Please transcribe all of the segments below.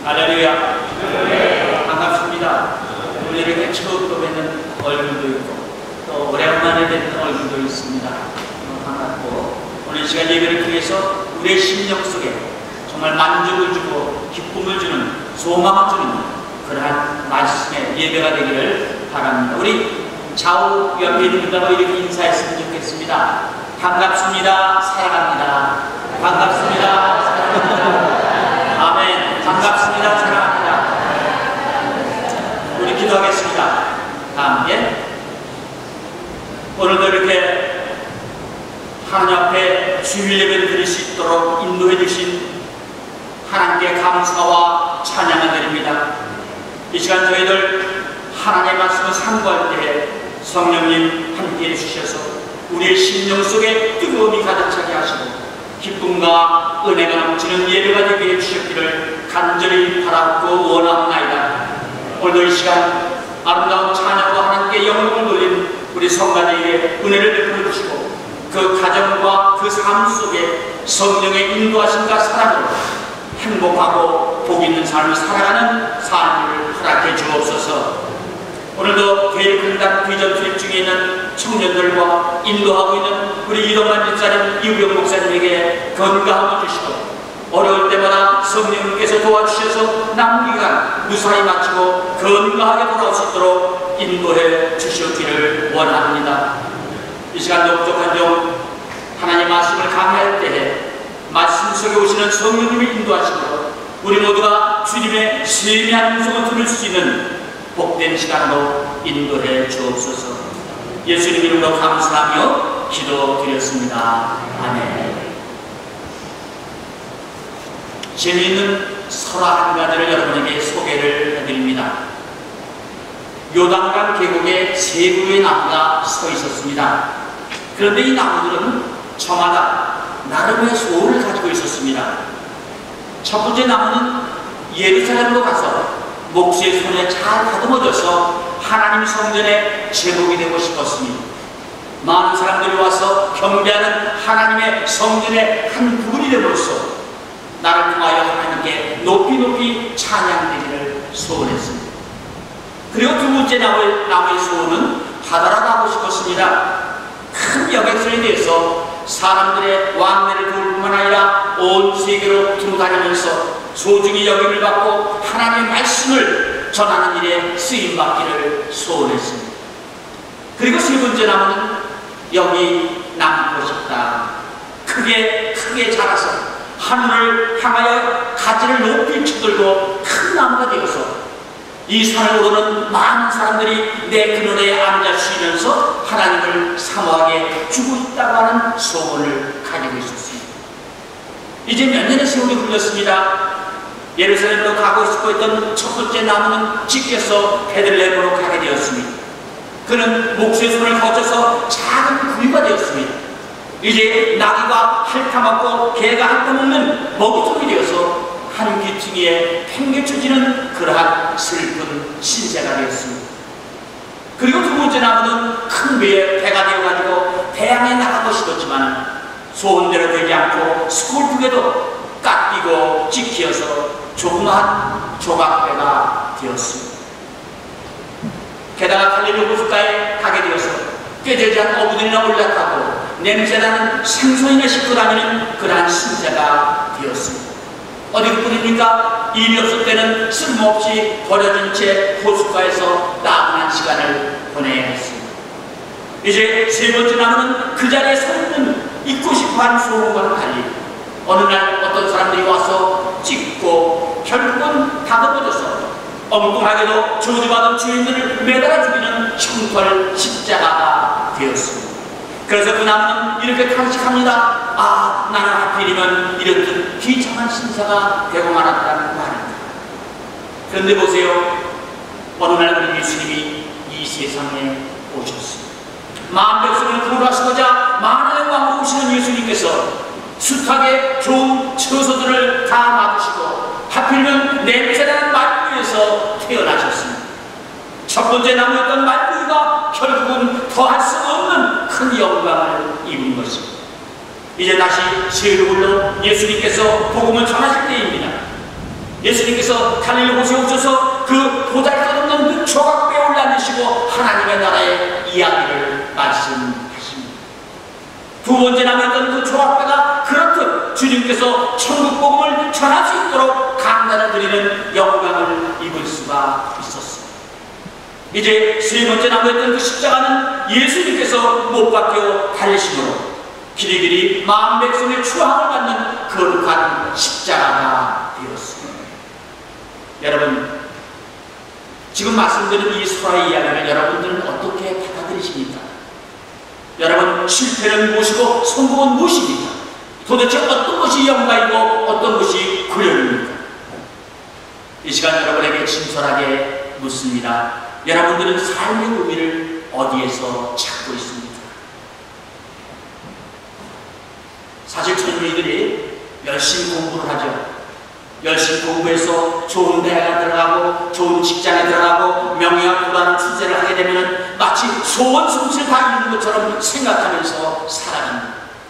할렐루야. 반갑습니다. 오늘 이렇게 처음 뵙는 얼굴도 있고 또 오랜만에 뵙는 얼굴도 있습니다. 반갑고 오늘 시간 예배를 통해서 우리의 심령 속에 정말 만족을 주고 기쁨을 주는 소망을 주는 그러한 말씀의 예배가 되기를 바랍니다. 우리 좌우 옆에 있는 분들하고 이렇게 인사했으면 좋겠습니다. 반갑습니다. 사랑합니다. 반갑습니다. 사랑합니다. 아멘. 반갑습니다. 사랑합니다. 우리 기도하겠습니다. 다 함께. 오늘도 이렇게 하나님 앞에 주일 예배를 드릴 수 있도록 인도해 주신 하나님께 감사와 찬양을 드립니다. 이 시간 저희들 하나님의 말씀을 상고할 때 성령님 함께해 주셔서 우리의 심령 속에 뜨거움이 가득 차게 하시고 기쁨과 은혜가 넘치는 예배가 되게 해주셨기를 간절히 바라고 원합니다. 오늘도 이 시간 아름다운 찬양과 하나님께 영광을 돌린 우리 성가대에게 은혜를 베풀어 주시고 그 가정과 그 삶 속에 성령의 인도하심과 사랑으로 행복하고 복 있는 삶을 살아가는 삶을 허락해 주옵소서. 오늘도 대일금당 비전 투입 중에 있는 청년들과 인도하고 있는 우리 이동만 집사님, 이우영 목사님에게 건강을 주시고 어려울 때마다 성령님께서 도와주셔서 남은 기간 무사히 마치고 건강하게 돌아올 수 있도록 인도해 주시기를 원합니다. 이 시간도 부족한 점 하나님 말씀을 강의할 때에 말씀 속에 오시는 성령님을 인도하시고 우리 모두가 주님의 세미한 음성을 들을 수 있는 복된 시간으로 인도해 주옵소서. 예수님 이름으로 감사하며 기도드렸습니다. 아멘. 재미있는 설화 한 가지를 여러분에게 소개를 해드립니다. 요단강 계곡에 세 그루의 나무가 서 있었습니다. 그런데 이 나무들은 저마다 나름의 소원을 가지고 있었습니다. 첫 번째 나무는 예루살렘으로 가서 목수의 손에 잘 다듬어져서 하나님 성전의 제목이 되고 싶었습니다. 많은 사람들이 와서 경배하는 하나님의 성전의 한 부분이 됨으로써 나를 통하여 하나님께 높이 찬양되기를 소원했습니다. 그리고 두 번째 나무의 소원은 바다로 가고 싶었습니다. 큰 여객선에 대해서 사람들의 왕래를 도울 뿐만 아니라 온 세계로 두루다니면서 소중히 여김을 받고 하나님의 말씀을 전하는 일에 쓰임받기를 소원했습니다. 그리고 세 번째 나무는 여기 남고 싶다. 크게 자라서 하늘을 향하여 가지를 높이 쳐들고 큰 나무가 되어서 이 산을 오르는 많은 사람들이 내 그늘에 앉아 쉬면서 하나님을 사모하게 주고 있다고 하는 소원을 가지고 있었습니다. 이제 몇 년의 세월이 흘렀습니다. 예루살렘으로 가고 싶어 했던 첫 번째 나무는 찢겨서 베들레헴으로 가게 되었습니다. 그는 목수의 손을 거쳐서 작은 구유가 되었습니다. 이제 나귀가 핥아먹고 개가 핥아먹는 먹이통이 되어서 한 귀퉁이에 팽개쳐지는 그러한 슬픈 신세가 되었습니다. 그리고 두 번째 나무는 큰 배가 되어가지고 태양에 나가고 싶었지만 소원대로 되지 않고 스콜프게도 깎이고 찍혀서 조그마한 조각배가 되었습니다. 게다가 갈릴리 호숫가에 가게 되어서 꾀죄죄한 어부들이나 올라타고 냄새나는 생선이나 싣고 다니는 그러한 신세가 되었습니다. 어디로 뿌립니까? 일이 없을 때는 쓸모없이 버려진 채 호숫가에서 나른한 시간을 보내야 했습니다. 이제 세 번째 나무는 그 자리에 서 있는 잊고 싶어하는 소원과는 달리 어느 날 어떤 사람들이 와서 찍고 결국은 다듬어져서 엉뚱하게도 저주받은 주인들을 매달아 죽이는 흉털 십자가가 되었습니다. 그래서 그 나무는 이렇게 탄식합니다. 아, 나는 하필이면 이렇듯 비참한 신사가 되고 말았다는 말입니다. 그런데 보세요. 어느 날 우리 예수님이 이 세상에 오셨습니다. 만 백성을 구원하시고자 만왕의 왕으로 오시는 예수님께서 숱하게 좋은 처소들을 다 맞으시고 하필이면 냄새나는 말구에서 태어나셨습니다. 첫 번째 나무였던 말구가 결국은 더할 수 없는 큰 영광을 입은 것입니다. 이제 다시 세를 올려 예수님께서 복음을 전하실 때입니다. 예수님께서 갈릴리 호수에 오셔서 그 보잘것없는 조각배에 올라앉으시고 하나님의 나라의 이야기를 말씀하십니다. 두 번째 남았던 그 조각배가 그렇듯 주님께서 천국 복음을 전할 수 있도록 강단을 드리는 영광을 입을 수가 있었습니다. 이제 세 번째 남았던 그 십자가는 예수님께서 못 박혀 달리심으로 길이길이 마음 백성의 추앙을 받는 거룩한 십자가가 되었습니다. 여러분, 지금 말씀드린 이 소라의 이야기를 여러분들은 어떻게 받아들이십니까? 여러분, 실패는 무엇이고 성공은 무엇입니까? 도대체 어떤 것이 영광이고 어떤 것이 고령입니까? 이 시간 여러분에게 진솔하게 묻습니다. 여러분들은 삶의 의미를 어디에서 찾고 있습니까? 사실 젊은이들이 열심히 공부를 하죠. 열심히 공부해서 좋은 대학에 들어가고 좋은 직장에 들어가고 명예학부라는 출세를 하게 되면 마치 소원 성취를 다 이루는 것처럼 생각하면서 살아갑니다.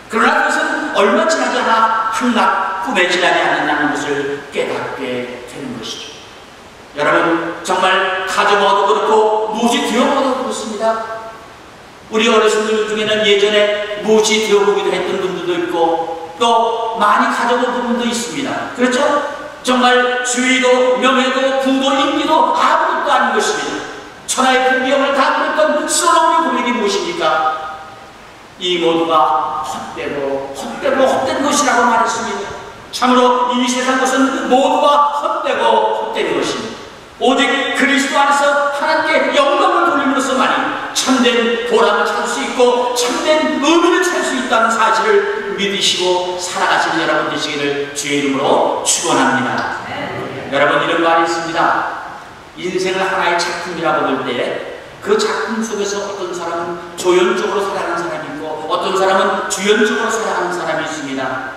그러나 그것은 얼마 지나지 않아 한낱 꿈에 지나지 않는다는 것을 깨닫게 되는 것이죠. 여러분, 정말 가정어도 그렇고 무엇이 되어보도 그렇습니다. 우리 어르신들 중에는 예전에 무엇이 되어보기도 했던 분들도 있고 또 많이 가져본 부분도 있습니다. 그렇죠? 정말 주의도 명예도 부도 인기도 아무것도 아닌 것입니다. 천하의 풍경을 다 누렸던 솔로몬의 고백이 무엇입니까? 이 모두가 헛된 것이라고 말했습니다. 참으로 이 세상 것은 모두가 헛된 것입니다. 오직 그리스도 안에서 하나님께 영광을 돌림으로써만이 참된 보람을 찾을 수 있고 참된 의미를 찾을 수 있다는 사실을 믿으시고 살아가시는 여러분 되시기를 주의 이름으로 축원합니다. 여러분, 이런 말이 있습니다. 인생을 하나의 작품이라고 볼 때 그 작품 속에서 어떤 사람은 조연적으로 살아가는 사람이 있고 어떤 사람은 주연적으로 살아가는 사람이 있습니다.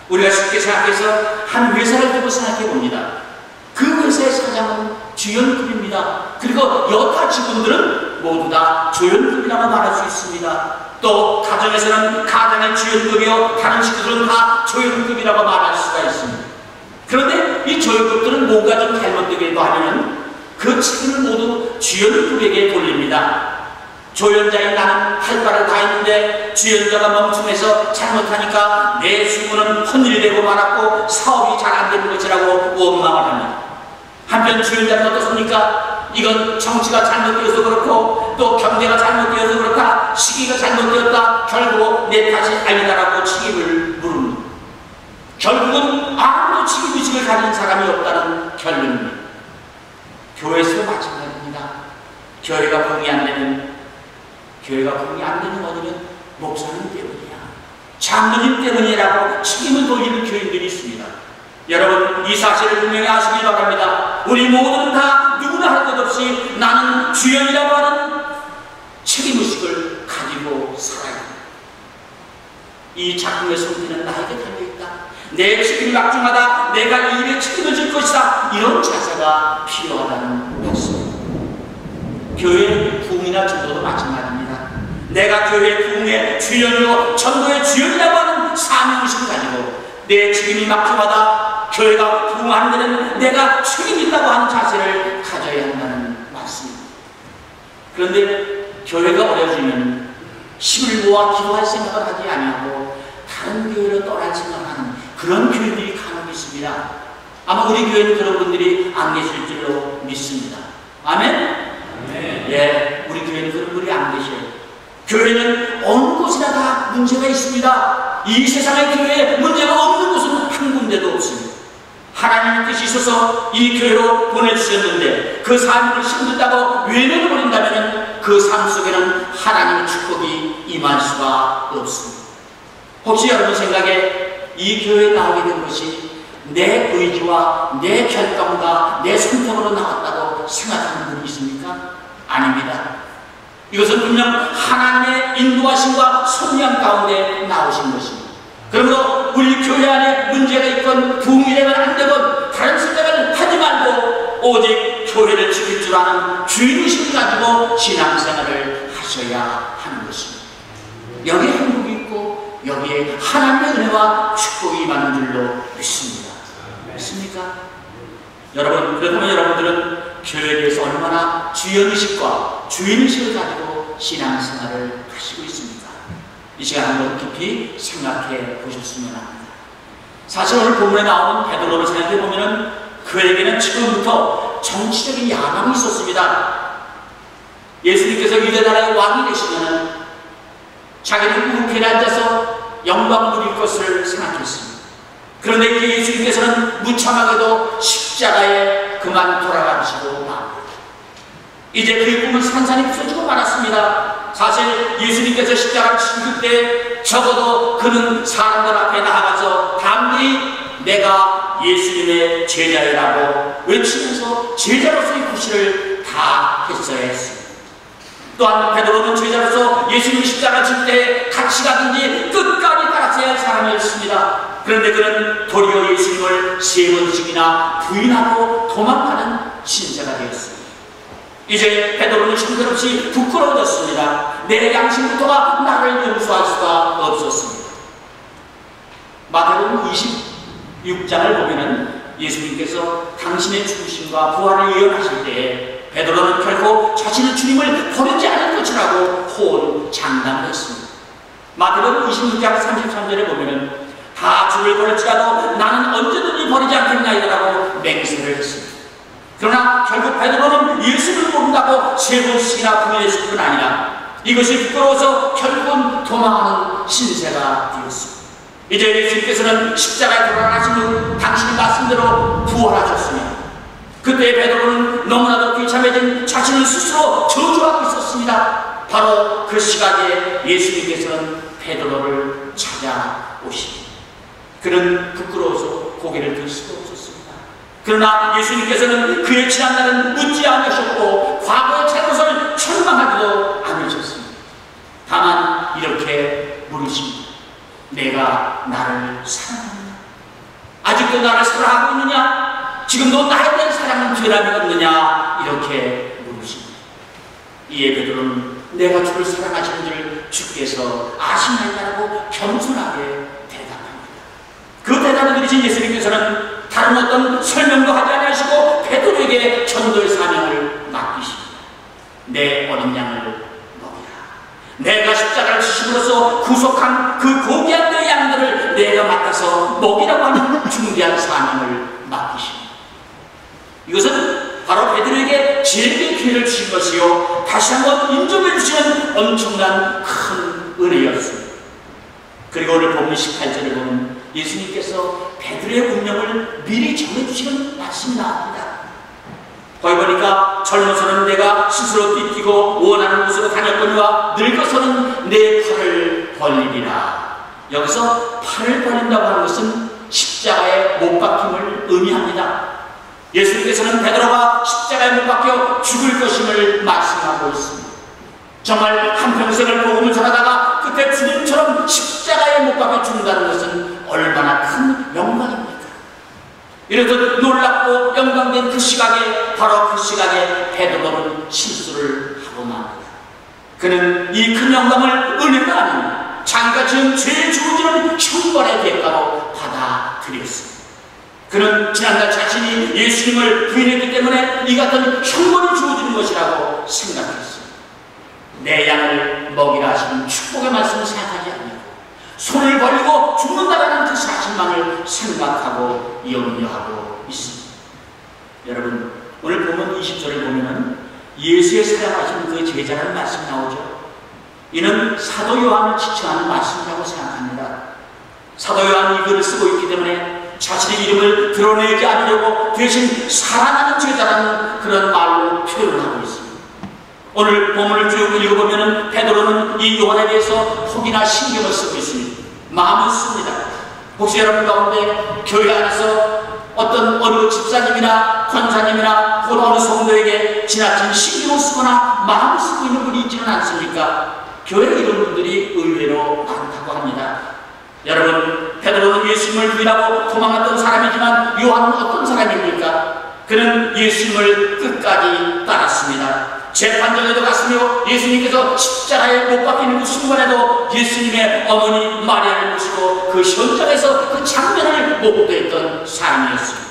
우리가 쉽게 생각해서 한 회사를 두고 생각해 봅니다. 그 회사의 사장은 주연급입니다. 그리고 여타 직원들은 모두 다 조연급이라고 말할 수 있습니다. 또 가정에서는 가장의 주연급이요 다른 식구들은 다 조연급이라고 말할 수가 있습니다. 그런데 이 조연급들은 뭔가 좀 잘못되기도 하면 그 책임을 모두 주연급에게 돌립니다. 조연자인 나는 할 바를 다 했는데 주연자가 멍청해서 잘못하니까 내 수고는 헛일되고 말았고 사업이 잘 안 되는 것이라고 원망을 합니다. 한편 주연자는 어떻습니까? 이건 정치가 잘못되어서 그렇고 또 경제가 잘못되어서 그렇다, 시기가 잘못되었다, 결국 내 탓이 아니다라고 책임을 물습니다. 결국은 아무도 책임의식을 가진 사람이 없다는 결론입니다. 교회에서 마찬가지입니다. 교회가 부흥이 안 되는 원인은 목사님 때문이야, 장로님 때문이라고 책임을 돌리는 교인들이 있습니다. 여러분, 이 사실을 분명히 아시기 바랍니다. 우리 모두는 다 누구나 할 것 없이 나는 주연이라고 하는 책임의식을 가지고 살아야 합니다. 이 작품의 손길은 나에게 달려있다, 내 책임이 막중하다, 내가 이 일에 책임을 질 것이다, 이런 자세가 필요하다는 말씀입니다. 교회의 부흥이나 전도도 마찬가지입니다. 내가 교회의 부흥의 주연이요 전도의 주연이라고 하는 사명의식을 가지고 내 책임이 막중하다, 교회가 부흥하는 데는 내가 책임이 있다고 하는 자세를 가져야 한다는 말씀입니다. 그런데 교회가 어려지면 힘을 모아 기도할 생각을 하지 아니하고 다른 교회로 떠날 생각하는 그런 교회들이 간혹 있습니다. 아마 우리 교회는 그런 분들이 안 계실 줄로 믿습니다. 아멘? 아멘. 예, 우리 교회는 그런 분들이 안 계셔요. 교회는 어느 곳이나 다 문제가 있습니다. 이 세상의 교회에 문제가 없는 곳은 한 군데도 없습니다. 하나님의 뜻이 있어서 이 교회로 보내주셨는데 그 삶을 힘들다고 외면을 버린다면 그 삶 속에는 하나님의 축복이 임할 수가 없습니다. 혹시 여러분 생각에 이 교회에 나오게 된 것이 내 의지와 내 결정과 내 선택으로 나왔다고 생각하는 분이 있습니까? 아닙니다. 이것은 분명 하나님의 인도하심과 섭리함 가운데 나오신 것입니다. 그러므로 우리 교회 안에 문제가 있건 부흥이 되면 안 되건 다른 생각을 하지 말고 오직 교회를 지킬 줄 아는 주인의식을 가지고 신앙생활을 하셔야 하는 것입니다. 여기에 행복이 있고 여기에 하나님의 은혜와 축복이 임하는 줄로 믿습니다. 믿습니까? 여러분, 그렇다면 여러분들은 교회에 대해서 얼마나 주연의식과 주인의식을 가지고 신앙생활을 하시고 있습니까? 이 시간 한번 깊이 생각해 보셨으면 합니다. 사실 오늘 본문에 나오는 베드로를 생각해 보면 그에게는 처음부터 정치적인 야망이 있었습니다. 예수님께서 유대나라의 왕이 되시면 자기는 우편에 앉아서 영광 누릴 것을 생각했습니다. 그런데 이제 예수님께서는 무참하게도 십자가에 그만 돌아가시고 맙니다. 이제 그의 꿈은 산산이 부서지고 말았습니다. 사실 예수님께서 십자가를 치실 때 적어도 그는 사람들 앞에 나아가서 담대히 내가 예수님의 제자라고 외치면서 제자로서의 구실을 다 했어야 했습니다. 또한 베드로는 제자로서 예수님 십자가 질 때 같이 가든지 끝까지 따랐어야 할 사람이었습니다. 그런데 그는 도리어 예수님을 3번씩이나 부인하고 도망가는 신세가 되었습니다. 이제 베드로는 형편없이 부끄러워졌습니다. 내 양심부터가 나를 용서할 수가 없었습니다. 마태복음 26장을 보면은 예수님께서 당신의 죽으심과 부활을 예언하실 때에 베드로는 결코 자신의 주님을 버리지 않을 것이라고 호언장담했습니다. 마태복음 26장 33절에 보면은 다 주를 버릴지라도 나는 언제든지 버리지 않겠나이다라고 맹세를 했습니다. 그러나 결국 베드로는 예수를 모른다고 3번씩이나 부인했을 뿐 아니라 이것이 부끄러워서 결국은 도망하는 신세가 되었습니다. 이제 예수님께서는 십자가에 돌아가신 후 당신의 말씀대로 부활하셨습니다. 그때 베드로는 너무나도 비참해진 자신을 스스로 저주하고 있었습니다. 바로 그 시각에 예수님께서는 베드로를 찾아오십니다. 그는 부끄러워서 고개를 들 수가 없었습니다. 그러나 예수님께서는 그의 지난날은 묻지 않으셨고 과거의 잘못을 철망하지도 않으셨습니다. 다만 이렇게 물으십니다. 내가 나를 사랑하느냐? 아직도 나를 사랑하고 있느냐? 지금도 나에 대한 사랑은 변함이 없느냐? 이렇게 물으십니다. 이에 베드로는 내가 주를 사랑하시는 줄 주께서 아시나이다라고 겸손하게 대답합니다. 그 대답을 들으신 예수님께서는 다른 어떤 설명도 하지 않으시고 베드로에게 전도의 사명을 맡기십니다. 내 어린 양을 먹이라. 내가 십자가를 지심으로써 구속한 그 고귀한 내 양들을 내가 맡아서 먹이라고 하는 중대한 사명을 맡기십니다. 이것은 바로 베드로에게 제게 기회를 주신 것이요 다시 한번 인정해 주시는 엄청난 큰 은혜였습니다. 그리고 오늘 본문 18절에 보면 예수님께서 베드로의 운명을 미리 정해주시는 말씀이 나옵니다. 거기 보니까 젊어서는 내가 스스로 뛰뛰고 원하는 곳으로 다녔거니와 늙어서는 내 팔을 벌리리라. 여기서 팔을 벌린다고 하는 것은 십자가에 못 박힘을 의미합니다. 예수님께서는 베드로가 십자가에 못 박혀 죽을 것임을 말씀하고 있습니다. 정말 한평생을 복음을 전하다가 그때 주님처럼 십자가에 못 박혀 죽는다는 것은 얼마나 큰 영광입니까? 이렇듯 놀랍고 영광된 그 시각에 바로 그 시각에 베드로는 실수를 하고 맙니다. 그는 이 큰 영광을 은혜가 아닌 자기가 지은 죄의 주어지는 형벌의 대가로 받아들였습니다. 그는 지난날 자신이 예수님을 부인했기 때문에 이 같은 형벌을 주어지는 것이라고 생각했습니다. 내 양을 먹이라 하시는 축복의 말씀을 생각하지 않고 손을 벌리고 죽는다라는 그 사실만을 생각하고 염려하고 있습니다. 여러분, 오늘 보면 20절을 보면 예수의 사랑하신 그 제자라는 말씀이 나오죠. 이는 사도 요한을 지칭하는 말씀이라고 생각합니다. 사도 요한이 이글을 쓰고 있기 때문에 자신의 이름을 드러내지 않으려고 대신 사랑하는 제자라는 그런 말로 표현을 하고 있습니다. 오늘 본문을 쭉 읽어보면 베드로는 이 요한에 대해서 혹이나 신경을 쓰고 있습니다. 마음을 씁니다. 혹시 여러분 가운데 교회 안에서 어떤 어느 집사님이나 권사님이나 혹은 어느 성도에게 지나친 신경을 쓰거나 마음을 쓰고 있는 분이 있지는 않습니까? 교회에 이런 분들이 의외로 많다고 합니다. 여러분, 베드로는 예수님을 부인하고 도망갔던 사람이지만 요한은 어떤 사람입니까? 그는 예수님을 끝까지 따랐습니다. 재판정에도 갔으며 예수님께서 십자가에 못 박히는 그 순간에도 예수님의 어머니 마리아를 모시고 그 현장에서 그 장면을 목도했던 사람이었습니다.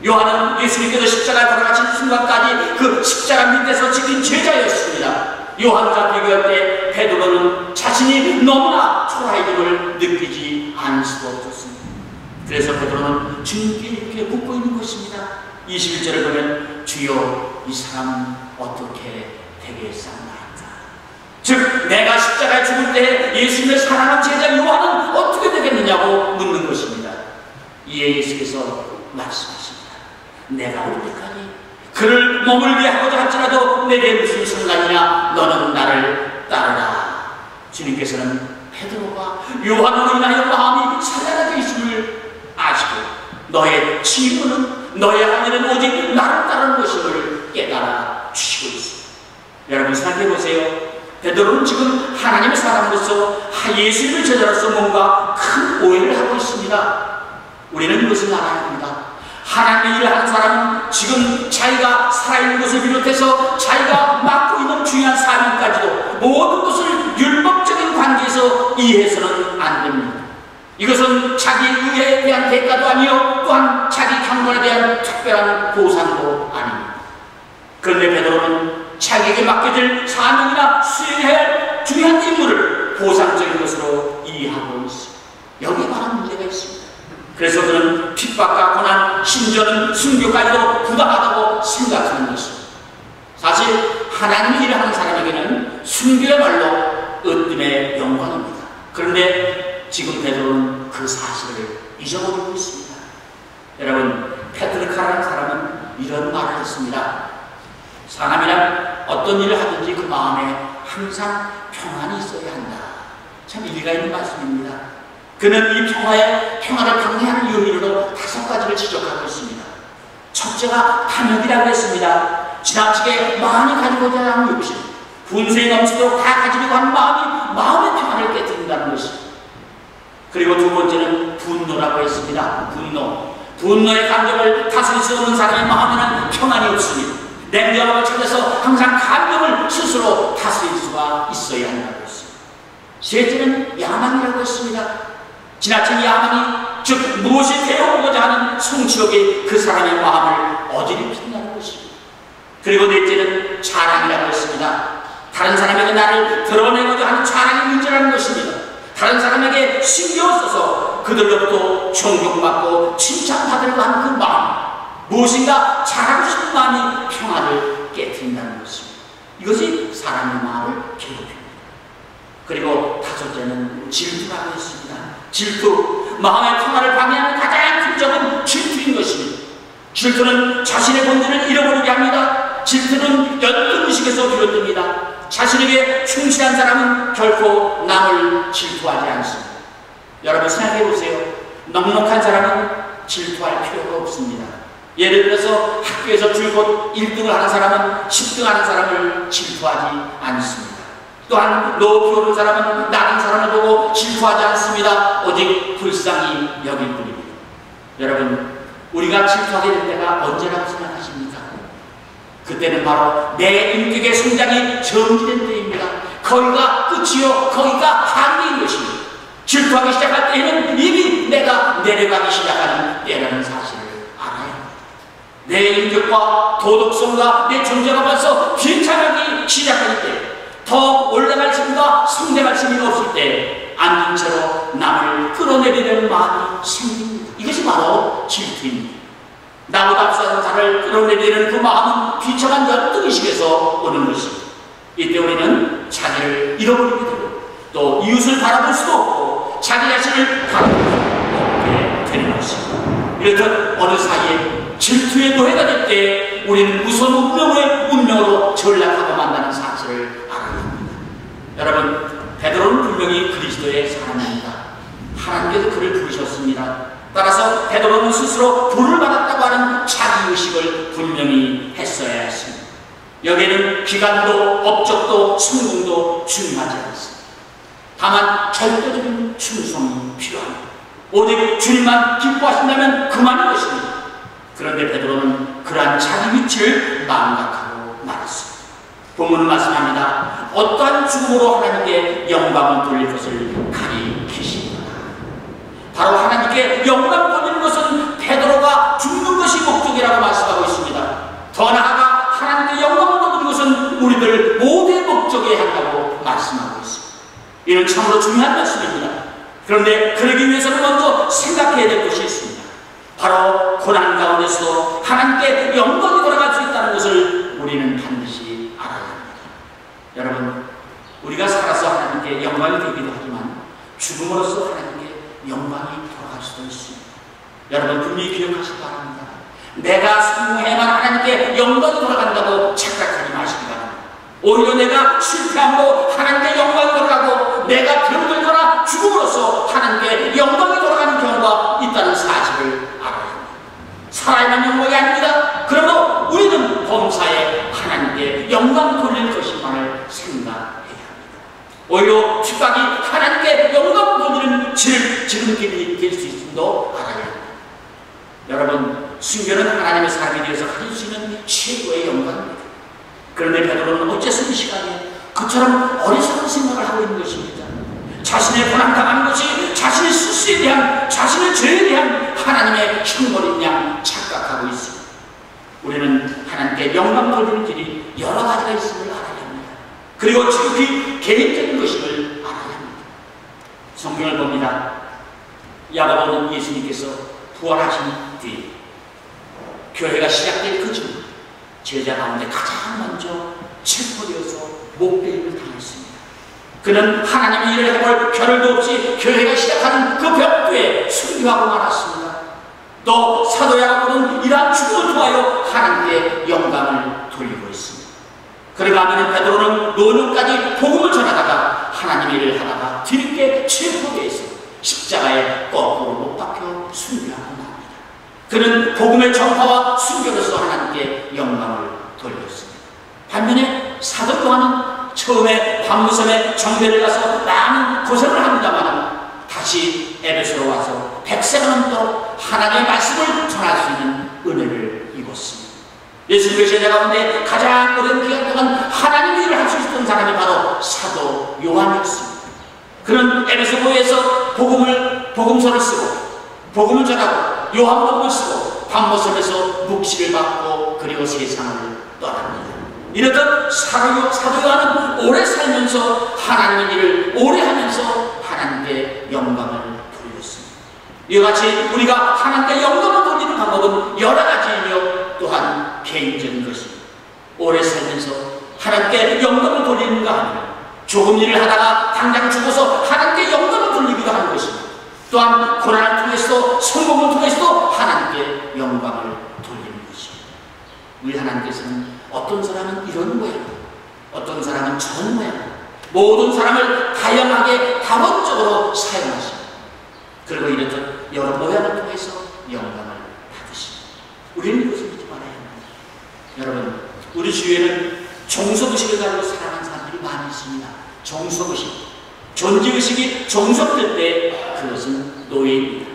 요한은 예수님께서 십자가에 돌아가신 순간까지 그 십자가 밑에서 지킨 제자였습니다. 요한과 비교할 때 베드로는 자신이 너무나 초라해짐을 느끼지 않을 수가 없었습니다. 그래서 베드로는 주님께 이렇게 묻고 있는 것입니다. 21절을 보면 주여 이 사람은 어떻게 되겠사옵나이까. 즉 내가 십자가에 죽을 때 예수님을 사랑하는 제자 요한은 어떻게 되겠느냐고 묻는 것입니다. 이에 예수께서 말씀하십니다. 내가 올 때까지 그를 머물게 하고자 할지라도 내게 무슨 상관이냐. 너는 나를 따르라. 주님께서는 베드로가 요한으로 인하여 마음이 살아나게 있음을 아시고 너의 직분은 너의 하늘은 오직 나를 따르는 것임을 깨달아 주시고 있습니다. 여러분 생각해 보세요. 베드로는 지금 하나님의 사람으로서 예수님의 제자로서 뭔가 큰 오해를 하고 있습니다. 우리는 이것을 알아야 합니다. 하나님의 일을 하는 사람은 지금 자기가 살아있는 것을 비롯해서 자기가 맡고 있는 중요한 사명까지도 모든 것을 율법적인 관계에서 이해해서는 안 됩니다. 이것은 자기 의에 대한 대가도 아니요 또한 자기 경건에 대한 특별한 보상도 아닙니다. 그런데 베드로는 자기에게 맡겨질 사명이나 수행해야 할 중요한 임무를 보상적인 것으로 이해하고 있습니다. 여기에 많은 문제가 있습니다. 그래서 그는 핍박과 고난, 심지어는 순교까지도 부당하다고 생각하는 것입니다. 사실 하나님의 일을 하는 사람에게는 순교야말로 으뜸의 영광입니다. 그런데 지금 베드로는 그 사실을 잊어버리고 있습니다. 여러분, 페트르카라는 사람은 이런 말을 했습니다. 사람이란 어떤 일을 하든지 그 마음에 항상 평안이 있어야 한다. 참 일리가 있는 말씀입니다. 그는 이 평화를 방해하는 요인으로 5가지를 지적하고 있습니다. 첫째가 탐욕이라고 했습니다. 지나치게 많이 가지고자 하는 욕심, 분수에 넘치도록 다 가지려고 하는 마음이 마음의 평안을 깨뜨린다는 것입니다. 그리고 두 번째는 분노라고 했습니다. 분노의 감정을 다스릴 수 없는 사람의 마음에는 평안이 없습니다. 냉정함을 찾아서 항상 감정을 스스로 다스릴 수가 있어야 한다고 했습니다. 셋째는 야망이라고 했습니다. 지나친 야망이, 즉 무엇이 되어보고자 하는 성취욕이 그 사람의 마음을 어지럽힌다는 것입니다. 그리고 넷째는 자랑이라고 했습니다. 다른 사람에게 나를 드러내고자 하는 자랑이 문제라는 것입니다. 다른 사람에게 신경 써서 그들로부터 존경받고 칭찬받으려고 하는 그 마음, 무엇인가 잘하고 싶은 마음이 평화를 깨뜨린다는 것입니다. 이것이 사람의 마음을 괴롭힙니다. 그리고 5째는 질투라고 했습니다. 질투, 마음의 평화를 방해하는 가장 큰 적은 질투인 것입니다. 질투는 자신의 본질을 잃어버리게 합니다. 질투는 연등의식에서 비롯됩니다. 자신에게 충실한 사람은 결코 남을 질투하지 않습니다. 여러분 생각해 보세요. 넉넉한 사람은 질투할 필요가 없습니다. 예를 들어서 학교에서 줄곧 1등을 하는 사람은 10등 하는 사람을 질투하지 않습니다. 또한 높이 오른 사람은 낮은 사람을 보고 질투하지 않습니다. 오직 불쌍히 여길 뿐입니다. 여러분, 우리가 질투하게 될 때가 언제라고 생각하십니까? 그때는 바로 내 인격의 성장이 정지된 때입니다. 거기가 끝이요, 거기가 한계인 것입니다. 질투하기 시작할 때에는 이미 내가 내려가기 시작하는 때라는 사실을 알아야 합니다. 내 인격과 도덕성과 내 존재가 벌써 괜찮아지기 시작할 때, 더 올라갈 힘과 성장할 힘이 없을 때 앉은 채로 남을 끌어내리려는 마음이 생깁니다. 이것이 바로 질투입니다. 나보다 앞서는 자를 끌어내리려는 그 마음은 비참한 연등의식에서 오는 것입니다. 이때 우리는 자기를 잃어버리게 되고 또 이웃을 바라볼 수도 없고 자기 자신을 바라볼 수 없게 되는 것입니다. 이렇듯 어느 사이에 질투의 노예가 될 때 우리는 무서운 운명으로 전락하고 만다는 사실을 알아야 합니다. 여러분, 베드로는 분명히 그리스도의 사람입니다. 하나님께서 그를 부르셨습니다. 따라서 베드로는 스스로 부를 받았다고 하는 자기의식을 분명히 했어야 했습니다. 여기에는 기간도 업적도 성공도 중요하지 않습니다. 다만 절대적인 충성이 필요합니다. 오직 주님만 기뻐하신다면 그만인 것입니다. 그런데 베드로는 그러한 자기 위치를 망각하고 말았습니다. 본문은 말씀합니다. 어떠한 죽음으로 하나님께 영광을 돌릴 것을 가리키시니라. 바로 하나님께 영광 돌리는 것은 베드로가 죽는 것이 목적이 그를 모두의 목적에 한다고 말씀하고 있습니다. 이는 참으로 중요한 말씀입니다. 그런데 그러기 위해서는 먼저 생각해야 될 것이 있습니다. 바로 고난 가운데서도 하나님께 영광이 돌아갈 수 있다는 것을 우리는 반드시 알아야 합니다. 여러분, 우리가 살아서 하나님께 영광이 되기도 하지만 죽음으로써 하나님께 영광이 돌아갈 수도 있습니다. 여러분, 분명히 기억하시기 바랍니다. 내가 성공해야만 하나님께 영광이 돌아간다고 착각하지 마시기 바랍니다. 오히려 내가 실패함으로 하나님께 영광이 돌아가고 내가 병들거나 죽음으로써 하나님께 영광이 돌아가는 경우가 있다는 사실을 알아야 합니다. 살아야만 영광이 아닙니다. 그러므로 우리는 범사에 하나님께 영광 돌릴 것인만을 생각해야 합니다. 오히려 핍박이 하나님께 영광 돌리는 지름길이 될 수 있음도 알아야 합니다. 여러분, 순교는 하나님의 사람이 되어서 가질 수 있는 최고의 영광입니다. 그런데 베드로는 어째서 이 시간에 그처럼 어리석은 생각을 하고 있는 것입니다. 자신의 고난당하는 것이 자신의 실수에 대한, 자신의 죄에 대한 하나님의 형벌인 양 착각하고 있습니다. 우리는 하나님께 영광 돌리는 길이 여러 가지가 있음을 알아야 합니다. 그리고 지극히 개인적인 것임을 알아야 합니다. 성경을 봅니다. 야고보는 예수님께서 부활하신 뒤 교회가 시작된 그 중 제자 가운데 가장 먼저 체포되어서 목베임을 당했습니다. 그는 하나님의 일을 해볼 겨를도 없이 교회가 시작하는 그 벽두에 순교하고 말았습니다. 또 사도 야고보는 이러한 죽음을 통하여 하나님께 영광을 돌리고 있습니다. 그러가 하면 베드로는 노년까지 복음을 전하다가 하나님의 일을 하다가 뒤늦게 체포되어서 십자가에 거꾸로 못 박혀 순교하고 납니다. 그는 복음의 전파와 순교로서 하나님께 영광을 돌렸습니다. 반면에 사도 요한은 처음에 밤무섬에 정배를 가서 많은 고생을 합니다만 다시 에베소로 와서 100세가 넘도록 하나님의 말씀을 전할 수 있는 은혜를 입었습니다. 예수님의 제자 가운데 가장 오랜 기간 동안 하나님의 일을 할 수 있었던 사람이 바로 사도 요한이었습니다. 그는 에베소 교회에서 복음서를 쓰고 복음을 전하고 요한복음을 쓰고 밤모섬에서 묵시를 받고 그리고 세상을 떠납니다. 이렇듯 사도 요한은 오래 살면서 하나님의 일을 오래 하면서 하나님께 영광을 돌렸습니다. 이와 같이 우리가 하나님께 영광을 돌리는 방법은 여러 가지이며 또한 개인적인 것입니다. 오래 살면서 하나님께 영광을 돌리는가 하면 조금 일을 하다가 당장 죽어서 하나님께 영광을 돌리기도 하는 것입니다. 또한 고난을 통해서도 성공을 통해서도 하나님께 영광을 돌리는 것입니다. 우리 하나님께서는 어떤 사람은 이런 모양, 어떤 사람은 저런 모양, 모든 사람을 다양하게 다원적으로 사용하십니다. 그리고 이렇듯 여러 모양을 통해서 영광을 받으십니다. 우리는 이것을 잊지 말아야 합니다. 여러분, 우리 주위에는 종속의식을 가지고 살아가는 사람들이 많이 있습니다. 종속의식. 존재의식이 종속될 때 그것은 노예입니다.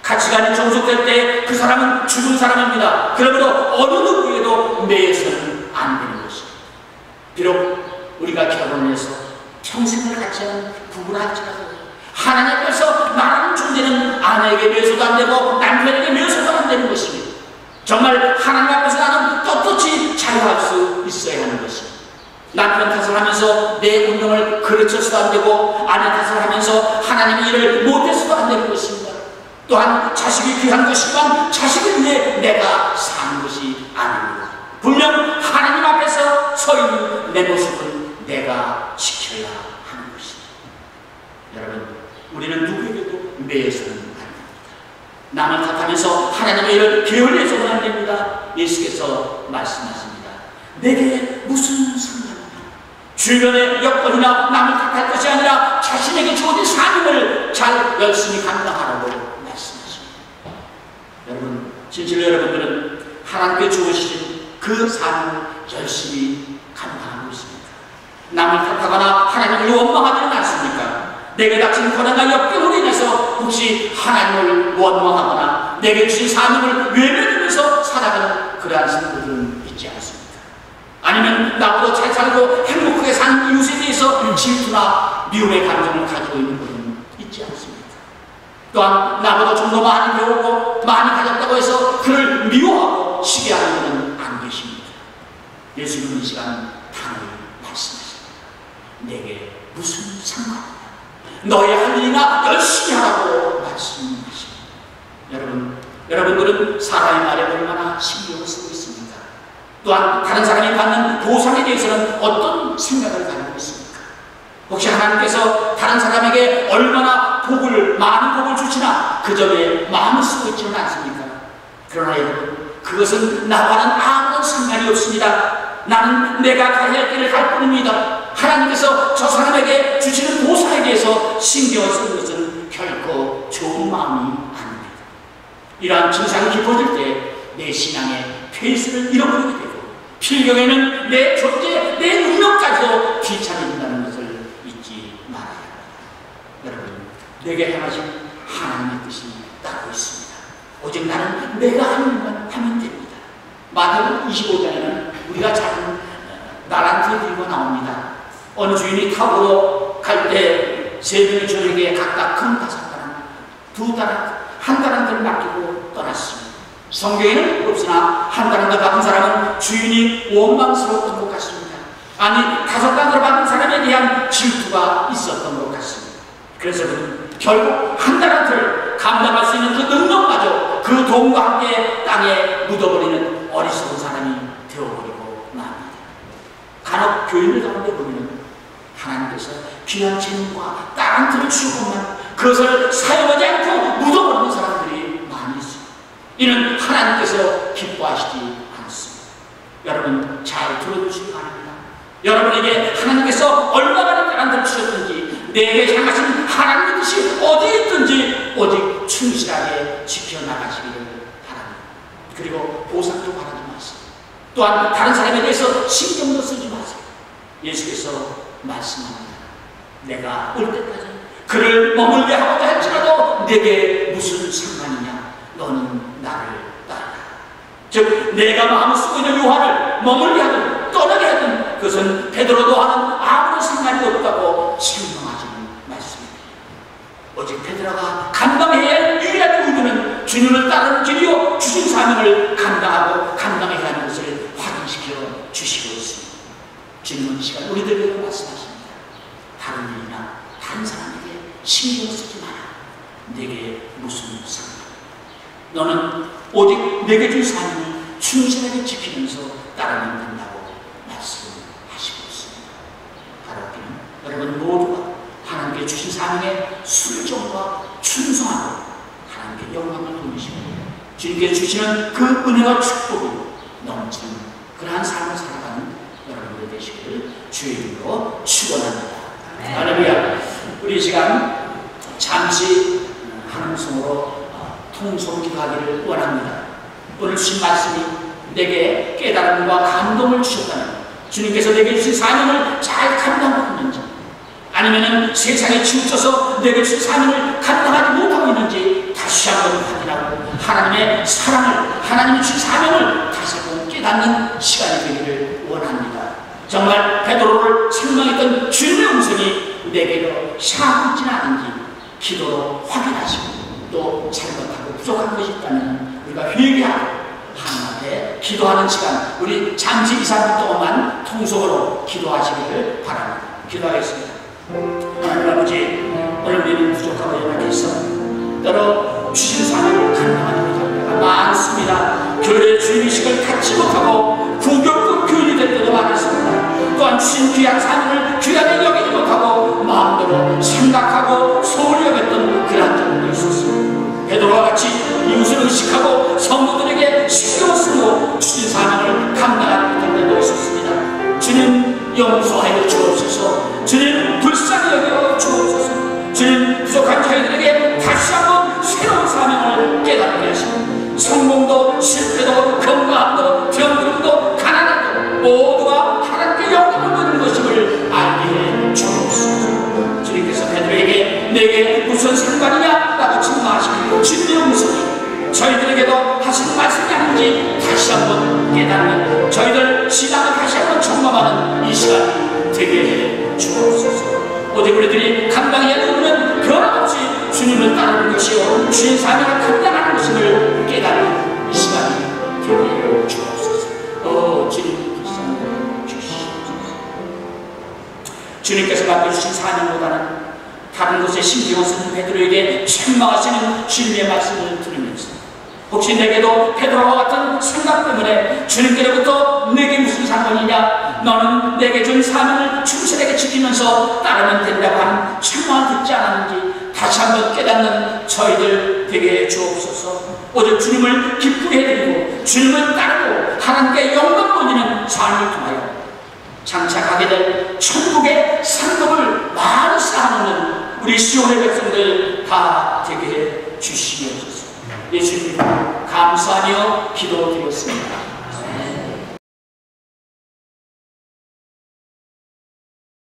가치관이 종속될 때 그 사람은 죽은 사람입니다. 그러므로 어느 누구에도 매여서는 안 되는 것입니다. 비록 우리가 결혼해서 평생을 같이 하는 부부라 할지라도 하나님 앞에서 나라는 존재는 아내에게 매여서도 안 되고 남편에게 매여서도 안 되는 것입니다. 정말 하나님 앞에서 나는 떳떳이 자유할 수 있어야 하는 것입니다. 남편 탓을 하면서 내 운명을 그르쳐서도 안 되고 아내 탓을 하면서 하나님의 일을 못해서도 안 되는 것입니다. 또한 자식이 귀한 것이지만 자식을 위해 내가 사는 것이 아닙니다. 분명 하나님 앞에서 서 있는 내 모습은 내가 지켜야 하는 것입니다. 여러분, 우리는 누구에게도 매여서는 안 됩니다. 남을 탓하면서 하나님의 일을 게을리해서는 안 됩니다. 예수께서 말씀하십니다. 내게 무슨 상관이냐? 주변의 여건이나 남을 탓할 것이 아니라 자신에게 주어진 사명을 잘 열심히 감당하라고 말씀하십니다. 여러분, 진실로 여러분들은 하나님께 주어진 그 사명을 열심히 감당하고 있습니다. 남을 탓하거나 하나님을 원망하지는 않습니까? 내게 닥친 고난과 역경으로 인해서 혹시 하나님을 원망하거나 내게 주신 사명을 외면하면서 살아가는 그러한 성도들은 있지 않습니까? 아니면 나보다 잘 살고 행복하게 사는 이웃에 대해서 질투나 미움의 감정을 가지고 있는 분은 있지 않습니까? 또한 나보다 좀 더 많이 배우고 많이 가졌다고 해서 그를 미워하고 시기하는 분은 안 계십니다. 예수님은 이 시간 단호히 내게 무슨 상관이냐? 너의 할 일이나 열심히 하라고 말씀하십니다. 여러분들은 사람의 말에 얼마나 신경을 쓰고 있습니까? 또한 다른 사람이 받는 보상에 대해서는 어떤 생각을 가지고 있습니까? 혹시 하나님께서 다른 사람에게 얼마나 많은 복을 주시나 그 점에 마음을 쓰고 있지는 않습니까? 그러나 여러분, 그것은 나와는 아무런 상관이 없습니다. 나는 내가 가야 할 길을 갈 뿐입니다. 하나님께서 저 사람에게 주시는 보상에 대해서 신경을 쓰는 것은 결코 좋은 마음이 아닙니다. 이러한 증상이 깊어질 때 내 신앙의 페이스를 잃어버리게 되고 필경에는 내 존재, 내 능력까지도 비참해진다는 것을 잊지 말아야 합니다. 여러분, 내게 향하신 하나님의 뜻이 따로 있습니다. 오직 나는 내가 하는 일만 하면 됩니다. 마태복음 25장에는 우리가 잘 나란히 들고 나옵니다. 어느 주인이 탑으로 갈 때 세 명의 종에게 각각 큰 5달란트, 2달란트, 1달란트를 맡기고 떠났습니다. 성경에는 없으나 1달란트 받은 사람은 주인이 원망스러웠던 것 같습니다. 아니, 5달란트를 받은 사람에 대한 질투가 있었던 것 같습니다. 그래서 그는 결국 1달란트를 감당할 수 있는 그 능력마저 그 돈과 함께 땅에 묻어버리는 어리석은 사람이 되어버리고 맙니다. 간혹 교인들 가운데 보면 하나님께서 귀한 재능과 달란트를 주고만 그것을 사용하지 않고 묻어버리는 사람들이 많이 있습니다. 이는 하나님께서 기뻐하시지 않습니다. 여러분, 잘 들어주시기 바랍니다. 여러분에게 하나님께서 얼마나 달란트를 주셨든지 내게 향하신 하나님의 뜻이 어디에 있든지 오직 충실하게 지켜나가시기를 바랍니다. 그리고 보상도 바라지 마세요. 또한 다른 사람에 대해서 신경도 쓰지 마세요. 예수께서 말씀합니다. 내가 올 때까지 그를 머물게 하고자 할지라도 내게 무슨 상관이냐? 너는 나를 따르라. 즉, 내가 마음을 쓰고 있는 요한을 머물게 하든 떠나게 하든 그것은 베드로도 하는 아무런 상관이 없다고 설명하시는 말씀입니다. 오직 베드로가 감당해야 할 유일한 의무는 주님을 따르는 길이요 주신 사명을 감당하고 감당해야 하는 것을 확인시켜 주시고 있습니다. 주님은 이 시간 우리들에게 말씀하십니다. 다른 일이나 다른 사람에게 신경 쓰지 마라. 내게 무슨 상관? 너는 오직 내게 준 사명을 충실하게 지키면서 따르면 된다고 말씀하시고 있습니다. 바로 여러분 모두가 하나님께 주신 사명에 순종과 충성하고 하나님께 영광을 돌리시고 주님께 주시는 그 은혜와 축복이 넘치는 그러한 삶을 살아가는 여러분들 되시기를 주의 이름으로 축원합니다. 할렐루야. 우리 이 시간 잠시 한음성으로 통성 기도하기를 원합니다. 오늘 주신 말씀이 내게 깨달음과 감동을 주셨다면 주님께서 내게 주신 사명을 잘 감당하고 있는지 아니면 세상에 치우쳐서 내게 주신 사명을 감당하지 못하고 있는지 다시 한번 확인하고 하나님의 사랑을, 하나님이 주신 사명을 다시 한번 깨닫는 시간이 되기를 원합니다. 정말 베드로를 책망했던 주님의 음성이 내게로 샤고 있지는 않은지 기도로 확인하시고 또 잘못하고 부족한 것이 있다면 우리가 회개하고 하나님 앞에 기도하는 시간, 우리 잠시 2, 3분 동안만 통속으로 기도하시기를 바랍니다. 기도하겠습니다. 하나님 아버지, 오늘 우리는 부족하고 연약해서 때로 주신 사명을 감당하지 못할 때가 많습니다. 교회의 주임의식을 갖지 못하고 구교급 교인이 될 때도 많았습니다. 또한 주신 귀한 사명을 귀하게 여기지 못하고 마음대로 생각하고 소홀히 여겼던 그런 점도 있었습니다. 베드로와 같이 이웃을 의식하고 성도들에게 신경 쓰고 주신 사명을 감당하지 못할 때도 있었습니다. 주님 용서하여 주옵소서. 주님 불쌍히 여겨 주옵소서. 주님 부족한 저희들에게 다시 한번 새로운 사명을 깨닫게 하시고 성공도 실패도 건강도 병들음도 가난함도 모두가 하나님께 영광을 받는 것임을 다른 곳에 신경 쓰는 베드로에게 책망하시는 주님의 말씀을 들으면서 혹시 내게도 베드로와 같은 생각 때문에 주님께로부터 내게 무슨 상관이냐, 너는 내게 준 사명을 충실하게 지키면서 따르면 된다고 하는 책망을 듣지 않았는지 다시 한번 깨닫는 저희들 되게 해 주옵소서. 오직 주님을 기쁘게 해드리고 주님을 따르고 하나님께 영광 돌리는 삶을 통하여 장착하게 될 천국의 상급을 많이 쌓아놓는 우리 시온의 백성들 다 되게 해 주시옵소서. 예수님 감사하며 기도드렸습니다.